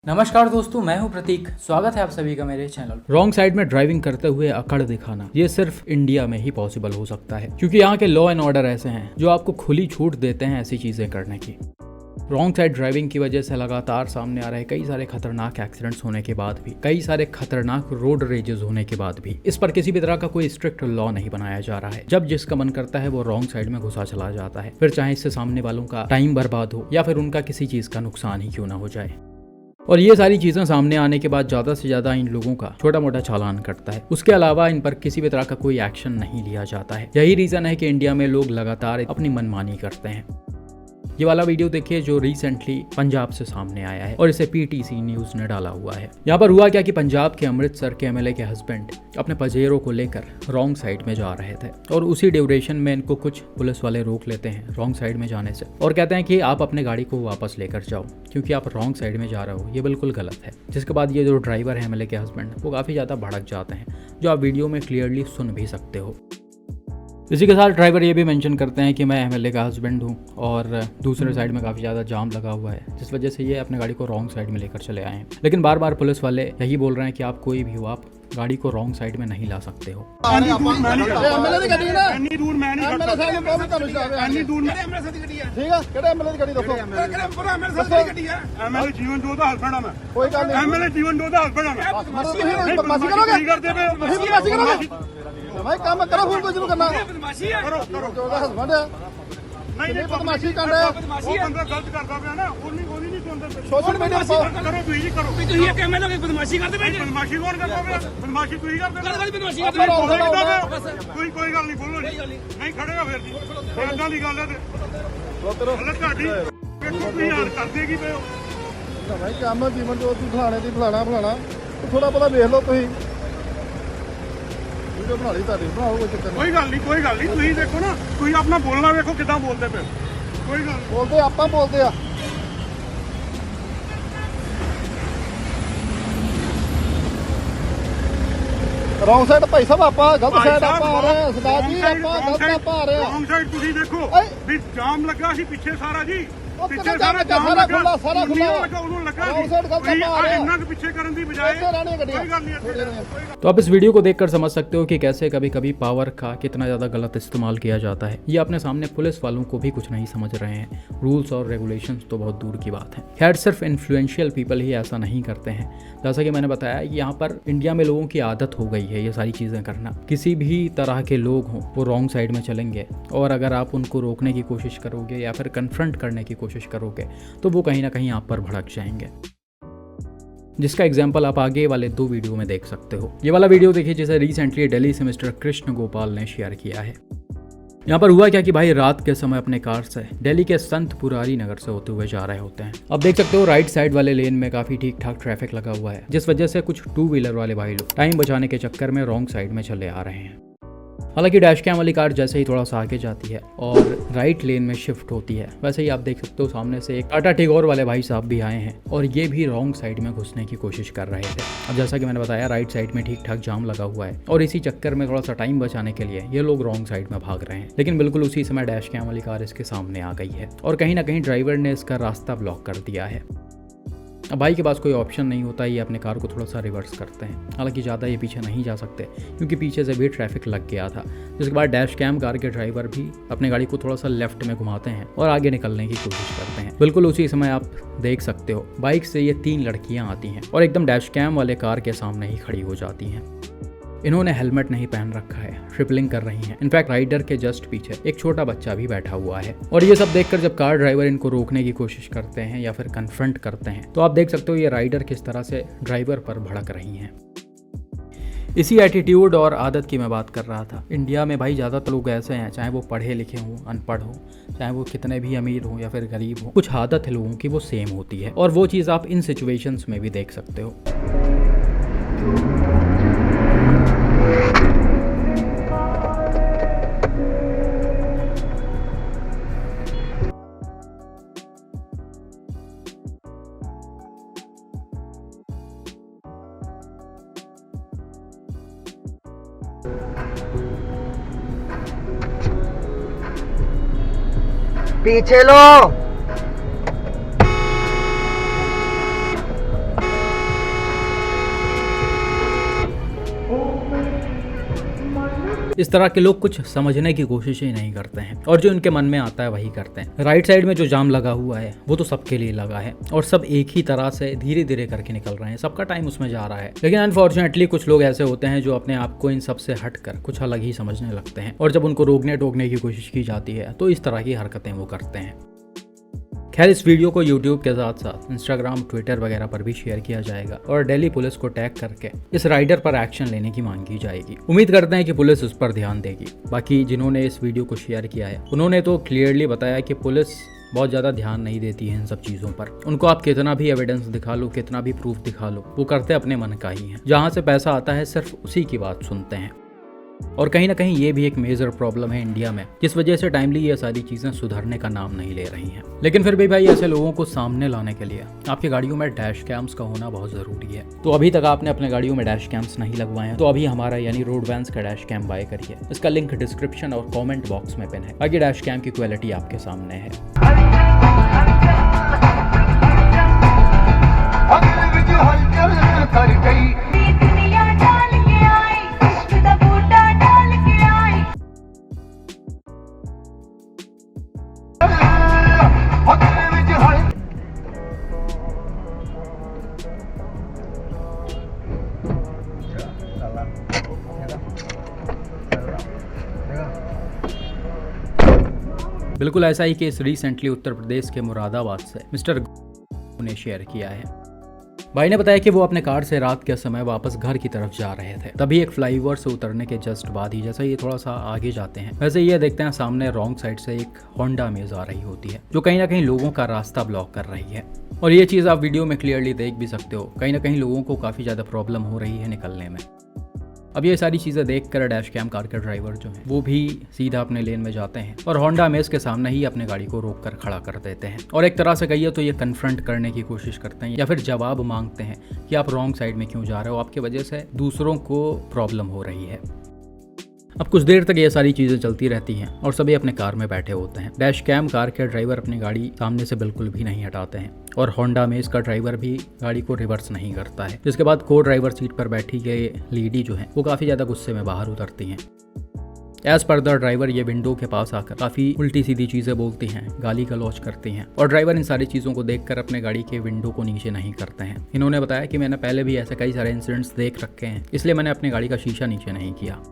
नमस्कार दोस्तों, मैं हूं प्रतीक। स्वागत है आप सभी का मेरे चैनल। रॉन्ग साइड में ड्राइविंग करते हुए अकड़ दिखाना ये सिर्फ इंडिया में ही पॉसिबल हो सकता है, क्योंकि यहाँ के लॉ एंड ऑर्डर ऐसे हैं जो आपको खुली छूट देते हैं ऐसी चीजें करने की। रॉन्ग साइड ड्राइविंग की वजह से लगातार सामने आ रहे कई सारे खतरनाक एक्सीडेंट्स होने के बाद भी, कई सारे खतरनाक रोड रेजेस होने के बाद भी इस पर किसी भी तरह का कोई स्ट्रिक्ट लॉ नहीं बनाया जा रहा है। जब जिसका मन करता है वो रॉन्ग साइड में घुसा चला जाता है, फिर चाहे इससे सामने वालों का टाइम बर्बाद हो या फिर उनका किसी चीज का नुकसान ही क्यों ना हो जाए। और ये सारी चीजें सामने आने के बाद ज्यादा से ज्यादा इन लोगों का छोटा मोटा चालान कटता है। उसके अलावा इन पर किसी भी तरह का कोई एक्शन नहीं लिया जाता है। यही रीजन है कि इंडिया में लोग लगातार अपनी मनमानी करते हैं। ये वाला वीडियो देखिए जो रिसेंटली पंजाब से सामने आया है और इसे पीटीसी न्यूज ने डाला हुआ है। यहाँ पर हुआ क्या कि पंजाब के अमृतसर के एमएलए के हस्बैंड अपने पजेरो को लेकर रॉन्ग साइड में जा रहे थे और उसी ड्यूरेशन में इनको कुछ पुलिस वाले रोक लेते हैं रॉन्ग साइड में जाने से और कहते हैं कि आप अपने गाड़ी को वापस लेकर जाओ क्योंकि आप रॉन्ग साइड में जा रहे हो, ये बिल्कुल गलत है। जिसके बाद ये जो ड्राइवर है एमएलए के हस्बैंड वो काफी ज्यादा भड़क जाते हैं, जो आप वीडियो में क्लियरली सुन भी सकते हो। इसी के साथ ड्राइवर ये भी मेंशन करते हैं कि मैं एमएलए का हस्बैंड हूँ और दूसरे साइड में काफ़ी ज़्यादा जाम लगा हुआ है, जिस वजह से ये अपने गाड़ी को रॉन्ग साइड में लेकर चले आए हैं। लेकिन बार बार पुलिस वाले यही बोल रहे हैं कि आप कोई भी हो, आप गाड़ी को रॉन्ग साइड में नहीं ला सकते हो। भाई काम करो फोन को शुरू करना करो हस्बैंड नहीं बदमाशी कर रहा है, वो बंदा गलत करता है ना, ओनी नहीं सुनते। सोशल मीडिया पर करो ਤੁਸੀਂ करो ਤੁਸੀਂ ਇਹ कैमरा लगे बदमाशी करते भाई। बदमाशी कौन करता है? बदमाशी ਤੁਸੀਂ करते हो। बदमाशी करते हो कोई गल नहीं, बोलो नहीं खड़ेगा फिर जी ਇਦਾਂ ਦੀ ਗੱਲ ਹੈ ਤੇ ਗਲਤ ਤੁਹਾਡੀ ਤੁਸੀਂ ਹਾਰ ਕਰਦੇ ਕੀ ਪਏ ਹੋ ਭਾਈ। ਕੰਮ ਜੀਵਨ ਜੋ ਤੂੰ ਫਲਾਣੇ ਦੀ ਫਲਾਣਾ ਥੋੜਾ ਬਹੁਤਾ ਵੇਖ ਲਓ ਤੁਸੀਂ। कोई गल नहीं ਤੁਸੀਂ देखो ना, ਤੁਸੀਂ अपना बोलना देखो कितना बोलते पे। कोई गल बोलते आप बोलते आ रॉन्ग साइड भाई साहब आप गलत साइड आप आ रहे हैं सरदार जी, आप गलत आप आ रहे हैं। रॉन्ग साइड ਤੁਸੀਂ देखो भी जाम लगा सी पीछे सारा जी, पीछे सारा खुला ਉਹਨੂੰ ਲੱਗਾ ਇੰਨਾ ਕੁ ਪਿੱਛੇ ਕਰਨ ਦੀ ਬਜਾਏ कोई गल नहीं। तो आप इस वीडियो को देखकर समझ सकते हो कि कैसे कभी कभी पावर का कितना ज़्यादा गलत इस्तेमाल किया जाता है। ये अपने सामने पुलिस वालों को भी कुछ नहीं समझ रहे हैं, रूल्स और रेगुलेशंस तो बहुत दूर की बात है। खैर सिर्फ इन्फ्लुएंशियल पीपल ही ऐसा नहीं करते हैं। जैसा कि मैंने बताया यहाँ पर इंडिया में लोगों की आदत हो गई है ये सारी चीज़ें करना। किसी भी तरह के लोग हों वो रॉन्ग साइड में चलेंगे और अगर आप उनको रोकने की कोशिश करोगे या फिर कन्फ्रंट करने की कोशिश करोगे तो वो कहीं ना कहीं आप पर भड़क जाएंगे, जिसका एग्जाम्पल आप आगे वाले 2 वीडियो में देख सकते हो। ये वाला वीडियो देखिए जिसे रिसेंटली दिल्ली से मिस्टर कृष्ण गोपाल ने शेयर किया है। यहाँ पर हुआ क्या कि भाई रात के समय अपने कार से दिल्ली के संत पुरारी नगर से होते हुए जा रहे होते हैं। अब देख सकते हो राइट साइड वाले लेन में काफी ठीक ठाक ट्रैफिक लगा हुआ है, जिस वजह से कुछ 2 व्हीलर वाले भाई लोग टाइम बचाने के चक्कर में रॉन्ग साइड में चले आ रहे हैं। हालांकि डैश कैम वाली कार जैसे ही थोड़ा सा आगे जाती है और राइट लेन में शिफ्ट होती है, वैसे ही आप देख सकते हो सामने से एक टाटा टिगोर वाले भाई साहब भी आए हैं और ये भी रॉन्ग साइड में घुसने की कोशिश कर रहे थे। अब जैसा कि मैंने बताया राइट साइड में ठीक ठाक जाम लगा हुआ है और इसी चक्कर में थोड़ा सा टाइम बचाने के लिए ये लोग रॉन्ग साइड में भाग रहे हैं। लेकिन बिल्कुल उसी समय डैश कैम वाली कार इसके सामने आ गई है और कहीं ना कहीं ड्राइवर ने इसका रास्ता ब्लॉक कर दिया है। अब भाई के पास कोई ऑप्शन नहीं होता, ये अपने कार को थोड़ा सा रिवर्स करते हैं। हालांकि ज़्यादा ये पीछे नहीं जा सकते क्योंकि पीछे से भी ट्रैफिक लग गया था। जिसके बाद डैश कैम कार के ड्राइवर भी अपने गाड़ी को थोड़ा सा लेफ्ट में घुमाते हैं और आगे निकलने की कोशिश करते हैं। बिल्कुल उसी समय आप देख सकते हो बाइक से ये 3 लड़कियाँ आती हैं और एकदम डैश कैम वाले कार के सामने ही खड़ी हो जाती हैं। इन्होंने हेलमेट नहीं पहन रखा है, ट्रिपलिंग कर रही हैं। इनफैक्ट राइडर के जस्ट पीछे एक छोटा बच्चा भी बैठा हुआ है। और ये सब देखकर जब कार ड्राइवर इनको रोकने की कोशिश करते हैं या फिर कन्फ्रंट करते हैं तो आप देख सकते हो ये राइडर किस तरह से ड्राइवर पर भड़क रही हैं। इसी एटीट्यूड और आदत की मैं बात कर रहा था। इंडिया में भाई ज़्यादातर लोग ऐसे हैं, चाहे वो पढ़े लिखे हों अनपढ़ हों, चाहे वो कितने भी अमीर हों या फिर गरीब हों, कुछ आदत है लोगों की वो सेम होती है और वो चीज़ आप इन सिचुएशंस में भी देख सकते हो। पीछे लो। इस तरह के लोग कुछ समझने की कोशिश ही नहीं करते हैं और जो इनके मन में आता है वही करते हैं। राइट साइड में जो जाम लगा हुआ है वो तो सबके लिए लगा है और सब एक ही तरह से धीरे धीरे करके निकल रहे हैं, सबका टाइम उसमें जा रहा है। लेकिन अनफॉर्चुनेटली कुछ लोग ऐसे होते हैं जो अपने आप को इन सब से हटकर कुछ अलग ही समझने लगते हैं और जब उनको रोकने टोकने की कोशिश की जाती है तो इस तरह की हरकतें वो करते हैं। खैर, इस वीडियो को YouTube के साथ साथ Instagram, Twitter वगैरह पर भी शेयर किया जाएगा और दिल्ली पुलिस को टैग करके इस राइडर पर एक्शन लेने की मांग की जाएगी। उम्मीद करते हैं कि पुलिस उस पर ध्यान देगी। बाकी जिन्होंने इस वीडियो को शेयर किया है उन्होंने तो क्लियरली बताया कि पुलिस बहुत ज़्यादा ध्यान नहीं देती है इन सब चीज़ों पर। उनको आप कितना भी एविडेंस दिखा लो, कितना भी प्रूफ दिखा लो, वो करते अपने मन का ही है। जहाँ से पैसा आता है सिर्फ उसी की बात सुनते हैं और कहीं ना कहीं ये भी एक मेजर प्रॉब्लम है इंडिया में, जिस वजह से टाइमली ये सारी चीज़ें सुधरने का नाम नहीं ले रही हैं। लेकिन फिर भी भाई ऐसे लोगों को सामने लाने के लिए आपकी गाड़ियों में डैश कैम्स का होना बहुत ज़रूरी है। तो अभी तक आपने अपने गाड़ियों में डैश कैम्स नहीं लगवाए हैं तो अभी हमारा यानी रोड वैन्स का डैश कैम बाय करिए। इसका लिंक डिस्क्रिप्शन और कॉमेंट बॉक्स में पिन है। बाकी डैश कैम की क्वालिटी आपके सामने है। बिल्कुल ऐसा ही केस रिसेंटली उत्तर प्रदेश के मुरादाबाद से मिस्टर ने शेयर किया है। भाई ने बताया कि वो अपने कार से रात के समय वापस घर की तरफ जा रहे थे। तभी एक फ्लाईओवर से उतरने के जस्ट बाद ही, जैसे ये थोड़ा सा आगे जाते हैं वैसे ये देखते हैं सामने रॉन्ग साइड से एक होंडा अमेज आ रही होती है जो कहीं ना कहीं लोगों का रास्ता ब्लॉक कर रही है। और ये चीज़ आप वीडियो में क्लियरली देख भी सकते हो। कहीं ना कहीं लोगों को काफ़ी ज़्यादा प्रॉब्लम हो रही है निकलने में। अब ये सारी चीज़ें देखकर डैश कैम कार के ड्राइवर जो हैं वो भी सीधा अपने लेन में जाते हैं और होंडा अमेज के सामने ही अपने गाड़ी को रोक कर खड़ा कर देते हैं और एक तरह से कहिए तो ये कन्फ्रंट करने की कोशिश करते हैं या फिर जवाब मांगते हैं कि आप रॉन्ग साइड में क्यों जा रहे हो, आपकी वजह से दूसरों को प्रॉब्लम हो रही है। अब कुछ देर तक ये सारी चीज़ें चलती रहती हैं और सभी अपने कार में बैठे होते हैं। डैश कैम कार के ड्राइवर अपनी गाड़ी सामने से बिल्कुल भी नहीं हटाते हैं और होंडा में इसका ड्राइवर भी गाड़ी को रिवर्स नहीं करता है। जिसके बाद को ड्राइवर सीट पर बैठी गई लेडी जो है वो काफ़ी ज़्यादा गुस्से में बाहर उतरती हैं। एज पर द ड्राइवर ये विंडो के पास आकर काफ़ी उल्टी सीधी चीज़ें बोलती हैं, गाली गलौज करती हैं और ड्राइवर इन सारी चीज़ों को देखकर अपने गाड़ी के विंडो को नीचे नहीं करते हैं। इन्होंने बताया कि मैंने पहले भी ऐसे कई सारे इंसिडेंट्स देख रखे हैं, इसलिए मैंने अपनी गाड़ी का शीशा नीचे नहीं किया।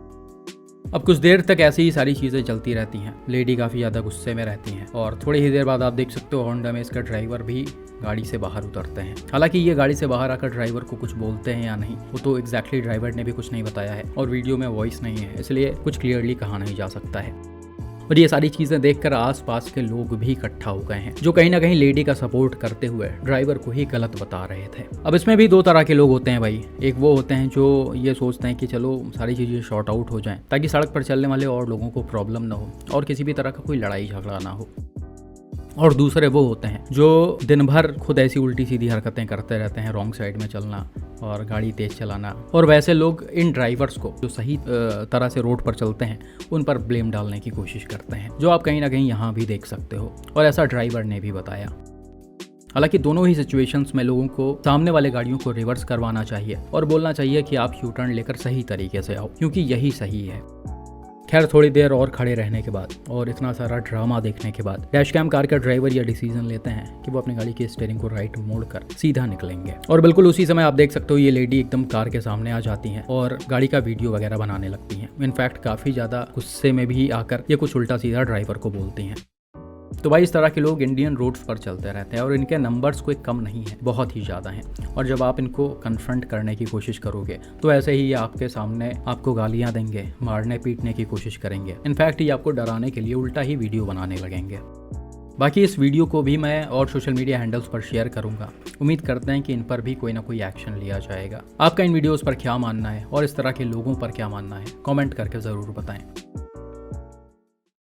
अब कुछ देर तक ऐसी ही सारी चीज़ें चलती रहती हैं। लेडी काफ़ी ज़्यादा गुस्से में रहती हैं और थोड़ी ही देर बाद आप देख सकते हो होंडा में इसका ड्राइवर भी गाड़ी से बाहर उतरते हैं। हालांकि ये गाड़ी से बाहर आकर ड्राइवर को कुछ बोलते हैं या नहीं वो तो एग्जैक्टली ड्राइवर ने भी कुछ नहीं बताया है और वीडियो में वॉइस नहीं है, इसलिए कुछ क्लियरली कहा नहीं जा सकता है। और ये सारी चीज़ें देखकर आसपास के लोग भी इकट्ठा हो गए हैं जो कहीं ना कहीं लेडी का सपोर्ट करते हुए ड्राइवर को ही गलत बता रहे थे। अब इसमें भी दो तरह के लोग होते हैं भाई। एक वो होते हैं जो ये सोचते हैं कि चलो सारी चीज़ें शॉर्ट आउट हो जाएं ताकि सड़क पर चलने वाले और लोगों को प्रॉब्लम ना हो और किसी भी तरह का कोई लड़ाई झगड़ा ना हो। और दूसरे वो होते हैं जो दिन भर खुद ऐसी उल्टी सीधी हरकतें करते रहते हैं, रॉन्ग साइड में चलना और गाड़ी तेज चलाना। और वैसे लोग इन ड्राइवर्स को जो सही तरह से रोड पर चलते हैं उन पर ब्लेम डालने की कोशिश करते हैं, जो आप कहीं ना कहीं यहाँ भी देख सकते हो और ऐसा ड्राइवर ने भी बताया। हालांकि दोनों ही सिचुएशंस में लोगों को सामने वाले गाड़ियों को रिवर्स करवाना चाहिए और बोलना चाहिए कि आप यू टर्न लेकर सही तरीके से आओ, क्योंकि यही सही है। खैर, थोड़ी देर और खड़े रहने के बाद और इतना सारा ड्रामा देखने के बाद डैश कैम कार का ड्राइवर यह डिसीजन लेते हैं कि वो अपनी गाड़ी के स्टीयरिंग को राइट मोड़कर सीधा निकलेंगे। और बिल्कुल उसी समय आप देख सकते हो ये लेडी एकदम कार के सामने आ जाती हैं और गाड़ी का वीडियो वगैरह बनाने लगती हैं। इनफैक्ट काफ़ी ज़्यादा गुस्से में भी आकर ये कुछ उल्टा सीधा ड्राइवर को बोलती हैं। तो भाई इस तरह के लोग इंडियन रोड्स पर चलते रहते हैं और इनके नंबर्स कोई कम नहीं है, बहुत ही ज़्यादा हैं। और जब आप इनको कन्फ्रंट करने की कोशिश करोगे तो ऐसे ही ये आपके सामने आपको गालियां देंगे, मारने पीटने की कोशिश करेंगे। इनफैक्ट ये आपको डराने के लिए उल्टा ही वीडियो बनाने लगेंगे। बाकी इस वीडियो को भी मैं और सोशल मीडिया हैंडल्स पर शेयर करूंगा। उम्मीद करते हैं कि इन पर भी कोई ना कोई एक्शन लिया जाएगा। आपका इन वीडियोस पर क्या मानना है और इस तरह के लोगों पर क्या मानना है, कमेंट करके ज़रूर बताएं।